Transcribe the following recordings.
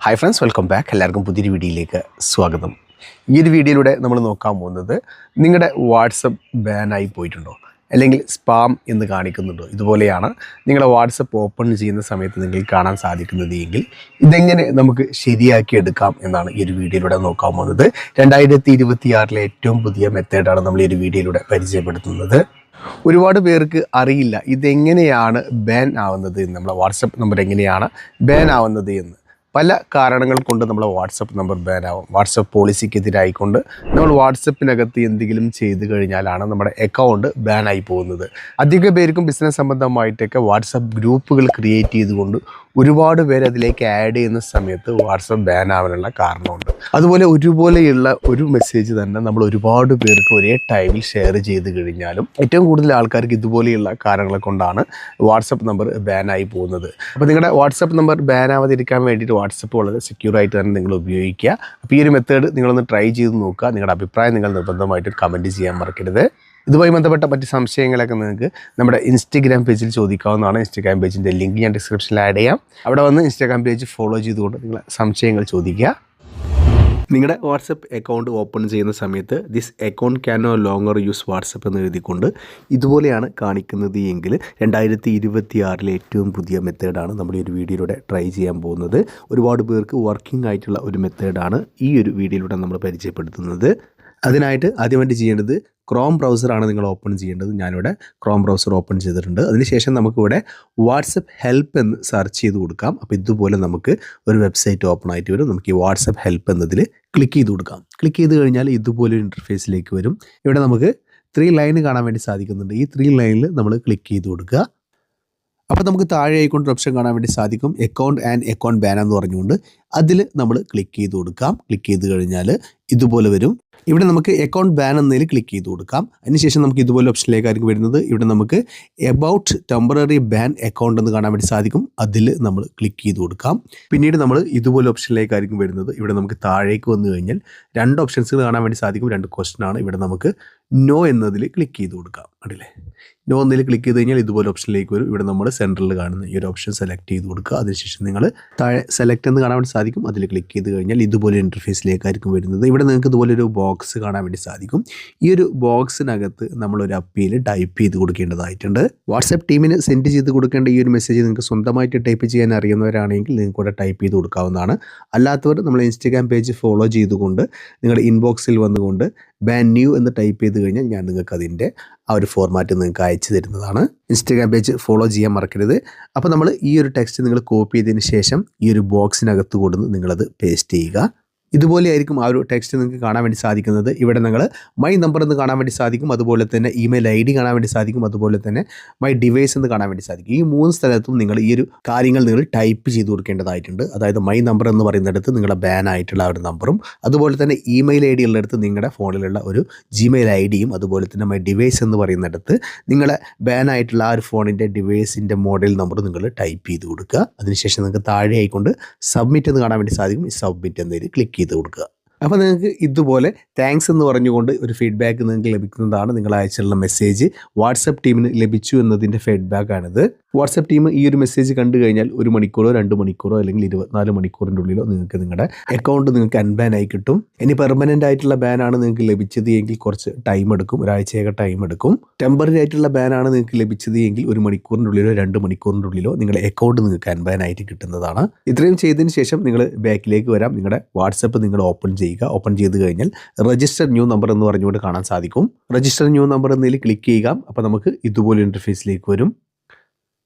Hi friends, welcome back. എല്ലാവർക്കും പുതിയൊരു വീഡിയോയിലേക്ക് സ്വാഗതം. ഈ ഒരു വീഡിയോയിലൂടെ നമ്മൾ നോക്കാൻ പോകുന്നത് നിങ്ങളുടെ വാട്സപ്പ് ബാനായി പോയിട്ടുണ്ടോ, അല്ലെങ്കിൽ സ്പാം എന്ന് കാണിക്കുന്നുണ്ടോ, ഇതുപോലെയാണ് നിങ്ങളുടെ വാട്സപ്പ് ഓപ്പൺ ചെയ്യുന്ന സമയത്ത് നിങ്ങൾക്ക് കാണാൻ സാധിക്കുന്നത് എങ്കിൽ ഇതെങ്ങനെ നമുക്ക് ശരിയാക്കി എടുക്കാം എന്നാണ് ഈ ഒരു വീഡിയോയിലൂടെ നോക്കാൻ പോകുന്നത്. 2026 ഏറ്റവും പുതിയ മെത്തേഡാണ് നമ്മൾ ഈ ഒരു വീഡിയോയിലൂടെ പരിചയപ്പെടുത്തുന്നത്. ഒരുപാട് പേർക്ക് അറിയില്ല ഇതെങ്ങനെയാണ് ബാൻ ആവുന്നത് എന്ന്, നമ്മളെ വാട്സപ്പ് നമ്പർ എങ്ങനെയാണ് ബാൻ ആവുന്നത് എന്ന്. പല കാരണങ്ങൾ കൊണ്ട് നമ്മളെ വാട്സപ്പ് നമ്പർ ബാൻ ആവും. വാട്സപ്പ് പോളിസിക്കെതിരായിക്കൊണ്ട് നമ്മൾ വാട്സപ്പിനകത്ത് എന്തെങ്കിലും ചെയ്ത് കഴിഞ്ഞാലാണ് നമ്മുടെ അക്കൗണ്ട് ബാനായി പോകുന്നത്. അധിക പേർക്കും ബിസിനസ് സംബന്ധമായിട്ടൊക്കെ വാട്സപ്പ് ഗ്രൂപ്പുകൾ ക്രിയേറ്റ് ചെയ്തുകൊണ്ട് ഒരുപാട് പേര് അതിലേക്ക് ആഡ് ചെയ്യുന്ന സമയത്ത് വാട്സപ്പ് ബാൻ ആവാനുള്ള കാരണമുണ്ട്. അതുപോലെ ഒരുപോലെയുള്ള ഒരു മെസ്സേജ് തന്നെ നമ്മൾ ഒരുപാട് പേർക്ക് ഒരേ ടൈമിൽ ഷെയർ ചെയ്ത് കഴിഞ്ഞാലും ഏറ്റവും കൂടുതൽ ആൾക്കാർക്ക് ഇതുപോലെയുള്ള കാരണങ്ങളെ കൊണ്ടാണ് വാട്സപ്പ് നമ്പർ ബാനായി പോകുന്നത്. അപ്പോൾ നിങ്ങളുടെ വാട്സപ്പ് നമ്പർ ബാൻ ആവാതിരിക്കാൻ വേണ്ടിയിട്ട് വാട്സപ്പ് വളരെ സെക്യൂർ ആയിട്ട് തന്നെ നിങ്ങൾ ഉപയോഗിക്കുക. അപ്പോൾ ഈ ഒരു മെത്തേഡ് നിങ്ങളൊന്ന് ട്രൈ ചെയ്ത് നോക്കുക. നിങ്ങളുടെ അഭിപ്രായം നിങ്ങൾ നിർബന്ധമായിട്ട് കമൻറ്റ് ചെയ്യാൻ മറക്കരുത്. ഇതുമായി ബന്ധപ്പെട്ട മറ്റ് സംശയങ്ങളൊക്കെ നിങ്ങൾക്ക് നമ്മുടെ ഇൻസ്റ്റഗ്രാം പേജിൽ ചോദിക്കാവുന്നതാണ്. ഇൻസ്റ്റഗ്രാം പേജിൻ്റെ ലിങ്ക് ഞാൻ ഡിസ്ക്രിപ്ഷനിൽ ആഡ് ചെയ്യാം. അവിടെ വന്ന് ഇൻസ്റ്റഗ്രാം പേജ് ഫോളോ ചെയ്തുകൊണ്ട് നിങ്ങളെ സംശയങ്ങൾ ചോദിക്കുക. നിങ്ങളുടെ വാട്സപ്പ് അക്കൗണ്ട് ഓപ്പൺ ചെയ്യുന്ന സമയത്ത് this account can no longer use WhatsApp എന്ന് എഴുതിക്കൊണ്ട് ഇതുപോലെയാണ് കാണിക്കുന്നത് എങ്കിൽ 2026 ഏറ്റവും പുതിയ മെത്തേഡാണ് നമ്മൾ ഈ ഒരു വീഡിയോയിലൂടെ ട്രൈ ചെയ്യാൻ പോകുന്നത്. ഒരുപാട് പേർക്ക് വർക്കിംഗ് ആയിട്ടുള്ള ഒരു മെത്തേഡാണ് ഈ ഒരു വീഡിയോയിലൂടെ നമ്മൾ പരിചയപ്പെടുത്തുന്നത്. അതിനായിട്ട് ആദ്യമായിട്ട് ചെയ്യേണ്ടത് ക്രോം ബ്രൗസറാണ് നിങ്ങൾ ഓപ്പൺ ചെയ്യേണ്ടത്. ഞാനിവിടെ ക്രോം ബ്രൗസർ ഓപ്പൺ ചെയ്തിട്ടുണ്ട്. അതിനുശേഷം നമുക്കിവിടെ വാട്സപ്പ് ഹെൽപ്പ് എന്ന് സെർച്ച് ചെയ്ത് കൊടുക്കാം. അപ്പോൾ ഇതുപോലെ നമുക്ക് ഒരു വെബ്സൈറ്റ് ഓപ്പൺ ആയിട്ട് വരും. നമുക്ക് ഈ വാട്സപ്പ് ഹെൽപ്പ് എന്നതിൽ ക്ലിക്ക് ചെയ്ത് കൊടുക്കാം. ക്ലിക്ക് ചെയ്ത് കഴിഞ്ഞാൽ ഇതുപോലൊരു ഇൻ്റർഫേസിലേക്ക് വരും. ഇവിടെ നമുക്ക് 3 ലൈൻ കാണാൻ വേണ്ടി സാധിക്കുന്നുണ്ട്. ഈ 3 ലൈനിൽ നമ്മൾ ക്ലിക്ക് ചെയ്ത് കൊടുക്കുക. അപ്പോൾ നമുക്ക് താഴെ ആയിക്കൊണ്ട് ഓപ്ഷൻ കാണാൻ വേണ്ടി സാധിക്കും, അക്കൗണ്ട് ആൻഡ് അക്കൗണ്ട് ബാൻ എന്ന് പറഞ്ഞുകൊണ്ട്. അതിൽ നമ്മൾ ക്ലിക്ക് ചെയ്ത് കൊടുക്കാം. ക്ലിക്ക് ചെയ്ത് കഴിഞ്ഞാൽ ഇതുപോലെ വരും. ഇവിടെ നമുക്ക് അക്കൗണ്ട് ബാൻ എന്നതിൽ ക്ലിക്ക് ചെയ്ത് കൊടുക്കാം. അതിനുശേഷം നമുക്ക് ഇതുപോലെ ഓപ്ഷനിലേക്കായിരിക്കും വരുന്നത്. ഇവിടെ നമുക്ക് എബൌട്ട് ടെമ്പററി ബാൻ അക്കൗണ്ട് എന്ന് കാണാൻ വേണ്ടി സാധിക്കും. അതിൽ നമ്മൾ ക്ലിക്ക് ചെയ്ത് കൊടുക്കാം. പിന്നീട് നമ്മൾ ഇതുപോലെ ഓപ്ഷനിലേക്കായിരിക്കും വരുന്നത്. ഇവിടെ നമുക്ക് താഴേക്ക് വന്നു കഴിഞ്ഞാൽ 2 ഓപ്ഷൻസുകൾ കാണാൻ വേണ്ടി സാധിക്കും. 2 ക്വസ്റ്റൻ ആണ്. ഇവിടെ നമുക്ക് നോ എന്നതിൽ ക്ലിക്ക് ചെയ്ത് കൊടുക്കാം. അല്ലേ, നോ എന്നതിൽ ക്ലിക്ക് ചെയ്ത് കഴിഞ്ഞാൽ ഇതുപോലെ ഓപ്ഷനിലേക്ക് വരും. ഇവിടെ നമ്മൾ സെൻട്രലിൽ കാണുന്ന ഈ ഒരു ഓപ്ഷൻ സെലക്ട് ചെയ്ത് കൊടുക്കുക. അതിനുശേഷം നിങ്ങൾ താഴെ സെലക്ട് എന്ന് കാണാൻ വേണ്ടി സാധിക്കും. അതിൽ ക്ലിക്ക് ചെയ്ത് കഴിഞ്ഞാൽ ഇതുപോലെ ഇൻ്റർഫേസിലേക്കായിരിക്കും വരുന്നത്. ഇവിടെ നിങ്ങൾക്ക് ഇതുപോലെ ഒരു ബോക്സ് കാണാൻ വേണ്ടി സാധിക്കും. ഈ ഒരു ബോക്സിനകത്ത് നമ്മളൊരു അപ്പീൽ ടൈപ്പ് ചെയ്ത് കൊടുക്കേണ്ടതായിട്ടുണ്ട്. വാട്സാപ്പ് ടീമിന് സെൻഡ് ചെയ്ത് കൊടുക്കേണ്ട ഈ ഒരു മെസ്സേജ് നിങ്ങൾക്ക് സ്വന്തമായിട്ട് ടൈപ്പ് ചെയ്യാൻ അറിയുന്നവരാണെങ്കിൽ നിങ്ങൾക്ക് ഇവിടെ ടൈപ്പ് ചെയ്ത് കൊടുക്കാവുന്നതാണ്. അല്ലാത്തവർ നമ്മൾ ഇൻസ്റ്റഗ്രാം പേജ് ഫോളോ ചെയ്തുകൊണ്ട് നിങ്ങളുടെ ഇൻബോക്സിൽ വന്നുകൊണ്ട് ബാൻ ന്യൂ എന്ന് ടൈപ്പ് ചെയ്ത് കഴിഞ്ഞാൽ ഞാൻ നിങ്ങൾക്ക് അതിൻ്റെ ആ ഒരു ഫോർമാറ്റ് നിങ്ങൾക്ക് അയച്ചു തരുന്നതാണ്. ഇൻസ്റ്റഗ്രാം പേജ് ഫോളോ ചെയ്യാൻ മറക്കരുത്. അപ്പോൾ നമ്മൾ ഈ ഒരു ടെക്സ്റ്റ് നിങ്ങൾ കോപ്പി ചെയ്തതിന് ശേഷം ഈ ഒരു ബോക്സിനകത്ത് കൊടുന്ന് നിങ്ങളത് പേസ്റ്റ് ചെയ്യുക. ഇതുപോലെയായിരിക്കും ആ ഒരു ടെക്സ്റ്റ് നിങ്ങൾക്ക് കാണാൻ വേണ്ടി സാധിക്കുന്നത്. ഇവിടെ നിങ്ങൾ മൈ നമ്പർ എന്ന് കാണാൻ വേണ്ടി സാധിക്കും. അതുപോലെ തന്നെ ഇമെയിൽ ID കാണാൻ വേണ്ടി സാധിക്കും. അതുപോലെ തന്നെ മൈ ഡിവൈസ് എന്ന് കാണാൻ വേണ്ടി സാധിക്കും. ഈ 3 സ്ഥലത്തും നിങ്ങൾ ഈ ഒരു കാര്യങ്ങൾ നിങ്ങൾ ടൈപ്പ് ചെയ്ത് കൊടുക്കേണ്ടതായിട്ടുണ്ട്. അതായത് മൈ നമ്പർ എന്ന് പറയുന്നിടത്ത് നിങ്ങളുടെ ബാൻ ആയിട്ടുള്ള ആ ഒരു നമ്പറും, അതുപോലെ തന്നെ ഇമെയിൽ ID ഉള്ളിടത്ത് നിങ്ങളുടെ ഫോണിലുള്ള ഒരു ജിമെയിൽ IDയും, അതുപോലെ തന്നെ മൈ ഡിവൈസ് എന്ന് പറയുന്നിടത്ത് നിങ്ങളെ ബാൻ ആയിട്ടുള്ള ആ ഒരു ഫോണിൻ്റെ ഡിവൈസിൻ്റെ മോഡൽ നമ്പർ നിങ്ങൾ ടൈപ്പ് ചെയ്ത് കൊടുക്കുക. അതിനുശേഷം നിങ്ങൾക്ക് താഴെ ആയിക്കൊണ്ട് സബ്മിറ്റ് എന്ന് കാണാൻ വേണ്ടി സാധിക്കും. ഈ സബ്മിറ്റ് എന്നതിൽ ക്ലിക്ക് ചെയ്ത് കൊടുക്കുക. അപ്പോൾ നിങ്ങൾക്ക് ഇതുപോലെ താങ്ക്സ് എന്ന് പറഞ്ഞുകൊണ്ട് ഒരു ഫീഡ്ബാക്ക് നിങ്ങൾക്ക് ലഭിക്കുന്നതാണ്. നിങ്ങൾ അയച്ചുള്ള മെസ്സേജ് വാട്സപ്പ് ടീമിന് ലഭിച്ചു എന്നതിൻ്റെ ഫീഡ്ബാക്കാണിത്. വാട്സപ്പ് ടീം ഈ ഒരു മെസ്സേജ് കണ്ടു കഴിഞ്ഞാൽ 1 മണിക്കൂറോ 2 മണിക്കൂറോ അല്ലെങ്കിൽ 24 മണിക്കൂറിൻ്റെ ഉള്ളിലോ നിങ്ങൾക്ക് നിങ്ങളുടെ അക്കൗണ്ട് നിങ്ങൾക്ക് അൺബാൻ ആയി കിട്ടും. ഇനി പെർമനൻ്റ് ആയിട്ടുള്ള ബാനാണ് നിങ്ങൾക്ക് ലഭിച്ചത് എങ്കിൽ കുറച്ച് ടൈം എടുക്കും, ഒരാഴ്ചയൊക്കെ ടൈം എടുക്കും. ടെമ്പററി ആയിട്ടുള്ള ബാനാണ് നിങ്ങൾക്ക് ലഭിച്ചത് എങ്കിൽ 1 മണിക്കൂറിൻ്റെ ഉള്ളിലോ 2 മണിക്കൂറിൻ്റെ ഉള്ളിലോ നിങ്ങളുടെ അക്കൗണ്ട് നിങ്ങൾക്ക് അൺബാൻ ആയിട്ട് കിട്ടുന്നതാണ്. ഇത്രയും ചെയ്തതിന് ശേഷം നിങ്ങൾ ബാക്കിലേക്ക് വരാം. നിങ്ങളുടെ വാട്സപ്പ് നിങ്ങൾ ഓപ്പൺ ചെയ്യുക. ഓപ്പൺ ചെയ്ത് കഴിഞ്ഞാൽ രജിസ്റ്റർ ന്യൂ നമ്പർ എന്ന് പറഞ്ഞുകൊണ്ട് കാണാൻ സാധിക്കും. രജിസ്റ്റർ ന്യൂ നമ്പർ എന്നതിൽ ക്ലിക്ക് ചെയ്യുക. അപ്പോൾ നമുക്ക് ഇതുപോലെ ഇൻ്റർഫേസിലേക്ക് വരും.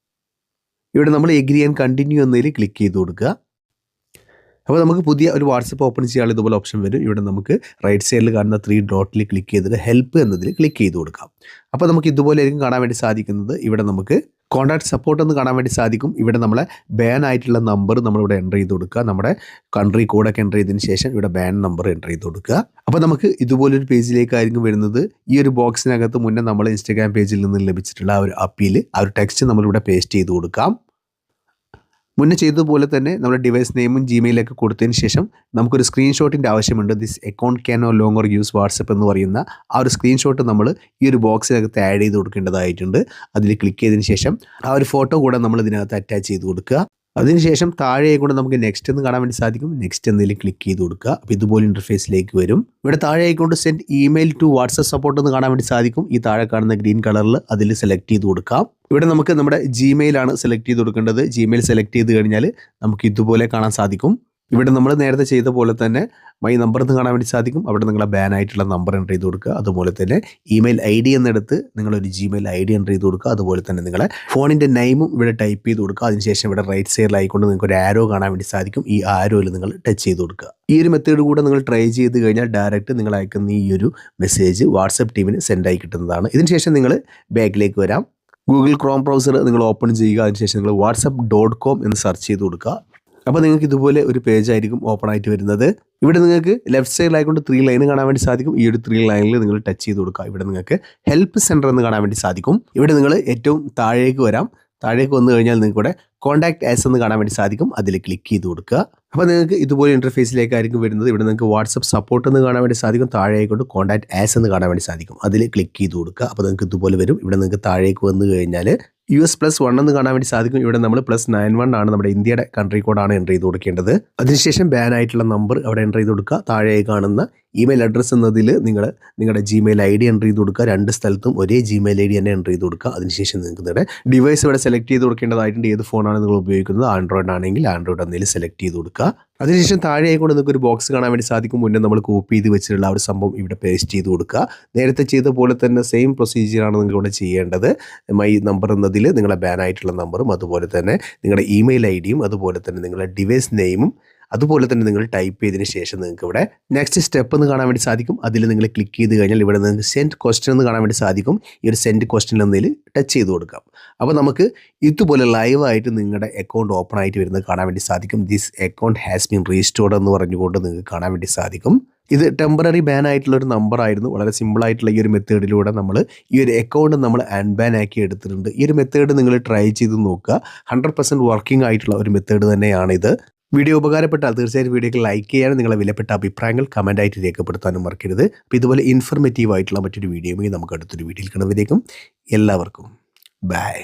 ഇവിടെ നമ്മൾ എഗ്രി ആൻഡ് കണ്ടിന്യൂ എന്നതിൽ ക്ലിക്ക് ചെയ്ത് കൊടുക്കുക. അപ്പോൾ നമുക്ക് പുതിയ ഒരു വാട്സപ്പ് ഓപ്പൺ ചെയ്യാനുള്ള ഇതുപോലെ ഓപ്ഷൻ വരും. ഇവിടെ നമുക്ക് റൈറ്റ് സൈഡിൽ കാണുന്ന 3 ഡോട്ടിൽ ക്ലിക്ക് ചെയ്തിട്ട് ഹെൽപ്പ് എന്നതിൽ ക്ലിക്ക് ചെയ്ത് കൊടുക്കാം. അപ്പോൾ നമുക്ക് ഇതുപോലെ ആയിരിക്കും കാണാൻ വേണ്ടി സാധിക്കുന്നത്. ഇവിടെ നമുക്ക് കോൺടാക്ട് സപ്പോർട്ട് എന്ന് കാണാൻ വേണ്ടി സാധിക്കും. ഇവിടെ നമ്മളെ ബാൻ ആയിട്ടുള്ള നമ്പർ നമ്മളിവിടെ എൻ്റർ ചെയ്ത് കൊടുക്കുക. നമ്മുടെ കൺട്രി കോഡൊക്കെ എൻ്റർ ചെയ്തതിന് ശേഷം ഇവിടെ ബാൻ നമ്പർ എൻ്റർ ചെയ്ത് കൊടുക്കുക. അപ്പോൾ നമുക്ക് ഇതുപോലൊരു പേജിലേക്കായിരിക്കും വരുന്നത്. ഈ ഒരു ബോക്സിനകത്ത് മുന്നേ നമ്മൾ ഇൻസ്റ്റഗ്രാം പേജിൽ നിന്ന് ലഭിച്ചിട്ടുള്ള ആ ഒരു അപ്പീൽ, ആ ഒരു ടെക്സ്റ്റ് നമ്മളിവിടെ പേസ്റ്റ് ചെയ്ത് കൊടുക്കാം. മുന്നേ ചെയ്തതുപോലെ തന്നെ നമ്മുടെ ഡിവൈസ് നെയിമും ജിമെയിലൊക്കെ കൊടുത്തതിന് ശേഷം നമുക്കൊരു സ്ക്രീൻഷോട്ടിൻ്റെ ആവശ്യമുണ്ട്. This account can no longer use WhatsApp എന്ന് പറയുന്ന ആ ഒരു സ്ക്രീൻഷോട്ട് നമ്മൾ ഈ ഒരു ബോക്സിനകത്ത് ആഡ് ചെയ്ത് കൊടുക്കേണ്ടതായിട്ടുണ്ട്. അതിൽ ക്ലിക്ക് ചെയ്തതിന് ശേഷം ആ ഒരു ഫോട്ടോ കൂടെ നമ്മൾ ഇതിനകത്ത് അറ്റാച്ച് ചെയ്ത് കൊടുക്കുക. അതിനുശേഷം താഴെ കൊണ്ട് നമുക്ക് നെക്സ്റ്റ് എന്ന് കാണാൻ വേണ്ടി സാധിക്കും. നെക്സ്റ്റ് എന്നതിൽ ക്ലിക്ക് ചെയ്ത് കൊടുക്കുക. അപ്പോൾ ഇതുപോലെ ഇൻ്റർഫേസിലേക്ക് വരും. ഇവിടെ താഴെ ആയിക്കൊണ്ട് send email to WhatsApp support എന്ന് കാണാൻ വേണ്ടി സാധിക്കും. ഈ താഴെ കാണുന്ന ഗ്രീൻ കളറിൽ അതിൽ സെലക്ട് ചെയ്ത് കൊടുക്കാം. ഇവിടെ നമുക്ക് നമ്മുടെ ജിമെയിലാണ് സെലക്ട് ചെയ്ത് കൊടുക്കേണ്ടത്. ജിമെയിൽ സെലക്ട് ചെയ്ത് കഴിഞ്ഞാൽ നമുക്ക് ഇതുപോലെ കാണാൻ സാധിക്കും. ഇവിടെ നമ്മൾ നേരത്തെ ചെയ്ത പോലെ തന്നെ മൈ നമ്പർ എന്ന് കാണാൻ വേണ്ടി സാധിക്കും. അവിടെ നിങ്ങളെ ബാൻ ആയിട്ടുള്ള നമ്പർ എൻ്റർ ചെയ്ത് കൊടുക്കുക. അതുപോലെ തന്നെ ഇമെയിൽ ID എന്നെടുത്ത് നിങ്ങളൊരു ജിമെയിൽ ID എൻ്റർ ചെയ്ത് കൊടുക്കുക. അതുപോലെ തന്നെ നിങ്ങളെ ഫോണിൻ്റെ നെയിമും ഇവിടെ ടൈപ്പ് ചെയ്ത് കൊടുക്കുക. അതിനുശേഷം ഇവിടെ റൈറ്റ് സൈഡിലായിക്കൊണ്ട് നിങ്ങൾക്ക് ഒരു ആരോ കാണാൻ വേണ്ടി സാധിക്കും. ഈ ആരോയിൽ നിങ്ങൾ ടച്ച് ചെയ്ത് കൊടുക്കുക. ഈ ഒരു മെത്തേഡ് കൂടെ നിങ്ങൾ ട്രൈ ചെയ്ത് കഴിഞ്ഞാൽ ഡയറക്റ്റ് നിങ്ങൾ അയക്കുന്ന ഈ ഒരു മെസ്സേജ് വാട്സപ്പ് ടീമിന് സെൻഡ് ആയി കിട്ടുന്നതാണ്. ഇതിനുശേഷം നിങ്ങൾ ബാക്കിലേക്ക് വരാം. ഗൂഗിൾ ക്രോം ബ്രൗസർ നിങ്ങൾ ഓപ്പൺ ചെയ്യുക. അതിനുശേഷം നിങ്ങൾ whatsapp.com എന്ന് സെർച്ച് ചെയ്ത് കൊടുക്കുക. അപ്പോൾ നിങ്ങൾക്ക് ഇതുപോലെ ഒരു പേജ് ആയിരിക്കും ഓപ്പൺ ആയിട്ട് വരുന്നത്. ഇവിടെ നിങ്ങൾക്ക് ലെഫ്റ്റ് സൈഡിലായിക്കൊണ്ട് 3 ലൈൻ കാണാൻ വേണ്ടി സാധിക്കും. ഈ ഒരു 3 ലൈനിൽ നിങ്ങൾ ടച്ച് ചെയ്ത് കൊടുക്കുക. ഇവിടെ നിങ്ങൾക്ക് ഹെൽപ്പ് സെൻറ്റർ എന്ന് കാണാൻ വേണ്ടി സാധിക്കും. ഇവിടെ നിങ്ങൾ ഏറ്റവും താഴേക്ക് വരാം. താഴേക്ക് വന്നു കഴിഞ്ഞാൽ നിങ്ങൾക്ക് ഇവിടെ കോൺടാക്ട് ആസ് എന്ന് കാണാൻ വേണ്ടി സാധിക്കും. അതിൽ ക്ലിക്ക് ചെയ്ത് കൊടുക്കുക. അപ്പോൾ നിങ്ങൾക്ക് ഇതുപോലെ ഇൻ്റർഫേസിലേക്കായിരിക്കും വരുന്നത്. ഇവിടെ നിങ്ങൾക്ക് വാട്സപ്പ് സപ്പോർട്ട് എന്ന് കാണാൻ വേണ്ടി സാധിക്കും. താഴേക്കൊണ്ട് കോൺടാക്ട് ആസ് എന്ന് കാണാൻ വേണ്ടി സാധിക്കും. അതിൽ ക്ലിക്ക് ചെയ്ത് കൊടുക്കുക. അപ്പോൾ നിങ്ങൾക്ക് ഇതുപോലെ വരും. ഇവിടെ നിങ്ങൾക്ക് താഴേക്ക് വന്നു കഴിഞ്ഞാൽ US+1 എന്ന് കാണാൻ വേണ്ടി സാധിക്കും. ഇവിടെ നമ്മൾ +91 ആണ് നമ്മുടെ ഇന്ത്യയുടെ കൺട്രി കോഡാണ് എൻ്റർ ചെയ്ത് കൊടുക്കേണ്ടത്. അതിനുശേഷം ബാൻ ആയിട്ടുള്ള നമ്പർ അവിടെ എൻ്റർ ചെയ്ത് കൊടുക്കുക. താഴെ കാണുന്ന ഇമെയിൽ അഡ്രസ്സ് എന്നതിൽ നിങ്ങളുടെ ജിമെയിൽ ID എൻ്റർ ചെയ്ത് കൊടുക്കുക. 2 സ്ഥലത്തും ഒരേ ജിമെയിൽ ID തന്നെ എൻ്റർ ചെയ്ത് കൊടുക്കുക. അതിനുശേഷം നിങ്ങൾക്ക് നിങ്ങളുടെ ഡിവൈസ് ഇവിടെ സെലക്ട് ചെയ്ത് കൊടുക്കേണ്ടതായിട്ടുണ്ട്. ഏത് ഫോണാണ് നിങ്ങൾ ഉപയോഗിക്കുന്നത്? ആൻഡ്രോയിഡ് ആണെങ്കിൽ ആൻഡ്രോയിഡ് എന്നതിൽ സെലക്ട് ചെയ്ത് കൊടുക്കുക. അതിനുശേഷം താഴെ ആയിക്കൊണ്ട് നിങ്ങൾക്ക് ഒരു ബോക്സ് കാണാൻ വേണ്ടി സാധിക്കും. മുന്നേ നമ്മൾ കോപ്പി ചെയ്ത് വെച്ചിട്ടുള്ള ആ ഒരു സംഭവം ഇവിടെ പേസ്റ്റ് ചെയ്ത് കൊടുക്കുക. നേരത്തെ ചെയ്ത പോലെ തന്നെ സെയിം പ്രൊസീജിയറാണ് നിങ്ങൾ ഇവിടെ ചെയ്യേണ്ടത്. മൈ നമ്പർ എന്നതിൽ നിങ്ങളുടെ ബാൻ ആയിട്ടുള്ള നമ്പറും അതുപോലെ തന്നെ നിങ്ങളുടെ ഇമെയിൽ IDയും അതുപോലെ തന്നെ നിങ്ങളുടെ ഡിവൈസ് നെയിമും അതുപോലെ തന്നെ നിങ്ങൾ ടൈപ്പ് ചെയ്തതിന് ശേഷം നിങ്ങൾക്ക് ഇവിടെ നെക്സ്റ്റ് സ്റ്റെപ്പ് എന്ന് കാണാൻ വേണ്ടി സാധിക്കും. അതിൽ നിങ്ങൾ ക്ലിക്ക് ചെയ്ത് കഴിഞ്ഞാൽ ഇവിടെ നിങ്ങൾക്ക് സെൻഡ് ക്വസ്റ്റ്യൻ എന്ന് കാണാൻ വേണ്ടി സാധിക്കും. ഈ ഒരു സെൻഡ് ക്വസ്റ്റ്യൻ എന്നതിൽ ടച്ച് ചെയ്ത് കൊടുക്കാം. അപ്പോൾ നമുക്ക് ഇതുപോലെ ലൈവായിട്ട് നിങ്ങളുടെ അക്കൗണ്ട് ഓപ്പൺ ആയിട്ട് വരുന്നത് കാണാൻ വേണ്ടി സാധിക്കും. This account has been restored എന്ന് പറഞ്ഞുകൊണ്ട് നിങ്ങൾക്ക് കാണാൻ വേണ്ടി സാധിക്കും. ഇത് ടെമ്പററി ബാൻ ആയിട്ടുള്ള ഒരു നമ്പർ ആയിരുന്നു. വളരെ സിമ്പിളായിട്ടുള്ള ഈ ഒരു മെത്തേഡിലൂടെ നമ്മൾ ഈ ഒരു അക്കൗണ്ട് നമ്മൾ അൺബാൻ ആക്കി എടുത്തിട്ടുണ്ട്. ഈ ഒരു മെത്തേഡ് നിങ്ങൾ ട്രൈ ചെയ്ത് നോക്കുക. 100% വർക്കിംഗ് ആയിട്ടുള്ള ഒരു മെത്തേഡ് തന്നെയാണിത്. വീഡിയോ ഉപകാരപ്പെട്ടാൽ തീർച്ചയായും വീഡിയോക്ക് ലൈക്ക് ചെയ്യാനും നിങ്ങളെ വിലപ്പെട്ട അഭിപ്രായങ്ങൾ കമൻറ്റായിട്ട് രേഖപ്പെടുത്താനും മറക്കരുത്. അപ്പോൾ ഇതുപോലെ ഇൻഫർമേറ്റീവ് ആയിട്ടുള്ള മറ്റൊരു വീഡിയോയുമായി നമുക്ക് അടുത്തൊരു വീഡിയോയിൽ കാണുമ്പോഴേക്കും എല്ലാവർക്കും ബൈ.